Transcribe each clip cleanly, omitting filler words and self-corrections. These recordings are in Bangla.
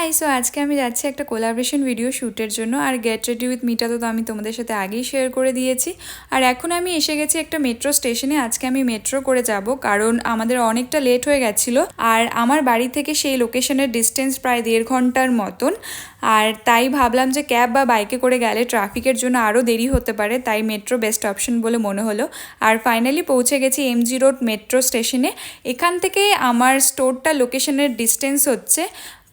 হাই সো আজকে আমি যাচ্ছি একটা কোলাবরেশন ভিডিও শ্যুটের জন্য। আর গেট রেডি উইথ মিটা তো আমি তোমাদের সাথে আগেই শেয়ার করে দিয়েছি। আর এখন আমি এসে গেছি একটা মেট্রো স্টেশনে। আজকে আমি মেট্রো করে যাব, কারণ আমাদের অনেকটা লেট হয়ে গেছিলো। আর আমার বাড়ি থেকে সেই লোকেশনের ডিস্টেন্স প্রায় 1.5 ঘন্টার মতন। আর তাই ভাবলাম যে ক্যাব বা বাইকে করে গেলে ট্রাফিকের জন্য আরও দেরি হতে পারে, তাই মেট্রো বেস্ট অপশন বলে মনে হলো। আর ফাইনালি পৌঁছে গেছি এমজি রোড মেট্রো স্টেশনে। এখান থেকে আমার স্টোরটা লোকেশনের ডিস্টেন্স হচ্ছে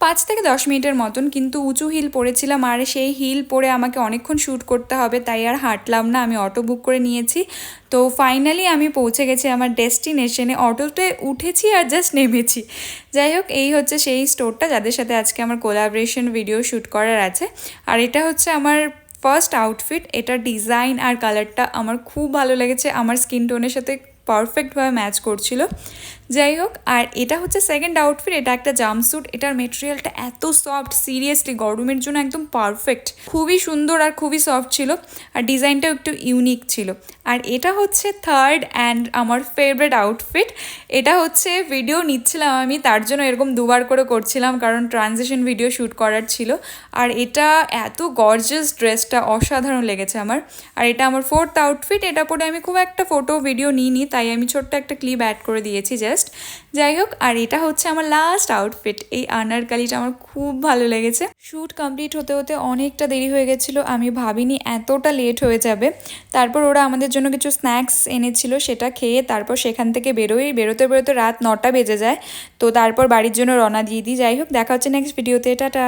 5 থেকে 10 মিনিটের মতন, কিন্তু উঁচু হিল পড়েছিলাম আর সেই হিল পরে আমাকে অনেকক্ষণ শ্যুট করতে হবে, তাই আর হাঁটলাম না, আমি অটো বুক করে নিয়েছি। তো ফাইনালি আমি পৌঁছে গেছি আমার ডেস্টিনেশনে। অটোতে উঠেছি আর জাস্ট নেমেছি। যাই হোক, এই হচ্ছে সেই স্টোরটা যাদের সাথে আজকে আমার কোলাবরেশন ভিডিও শ্যুট করার আছে। আর এটা হচ্ছে আমার ফার্স্ট আউটফিট। এটার ডিজাইন আর কালারটা আমার খুব ভালো লেগেছে, আমার স্কিন টোনের সাথে পারফেক্টভাবে ম্যাচ করছিল। যাই হোক, আর এটা হচ্ছে সেকেন্ড আউটফিট। এটা একটা জাম্পস্যুট। এটার মেটেরিয়ালটা এত সফট, সিরিয়াসলি গরমের জন্য একদম পারফেক্ট। খুবই সুন্দর আর খুবই সফট ছিল, আর ডিজাইনটাও একটু ইউনিক ছিল। আর এটা হচ্ছে থার্ড অ্যান্ড আমার ফেভারিট আউটফিট। এটা হচ্ছে ভিডিও নিচ্ছিলাম আমি, তার জন্য এরকম দুবার করে করছিলাম, কারণ ট্রানজিশন ভিডিও শ্যুট করার ছিল। আর এটা এত গর্জিয়াস, ড্রেসটা অসাধারণ লেগেছে আমার। আর এটা আমার ফোর্থ আউটফিট। এটা পরে আমি খুব একটা ফটো ভিডিও নিইনি, তাই আমি ছোট্ট একটা ক্লিপ অ্যাড করে দিয়েছি জাস্ট। যাই হোক, আর এটা হচ্ছে আমার লাস্ট আউটফিট। এই আনারকালিটা আমার খুব ভালো লেগেছে। শ্যুট কমপ্লিট হতে হতে অনেকটা দেরি হয়ে গেছিলো, আমি ভাবিনি এতটা লেট হয়ে যাবে। তারপর ওরা আমাদের জন্য কিছু স্ন্যাক্স এনেছিল, সেটা খেয়ে তারপর সেখান থেকে বেরোতে বেরোতে রাত 9টা বেজে যায়। তো তারপর বাড়ির জন্য রওনা দিয়ে দিই। যাই হোক, দেখা হচ্ছে নেক্সট ভিডিওতে। টাটা।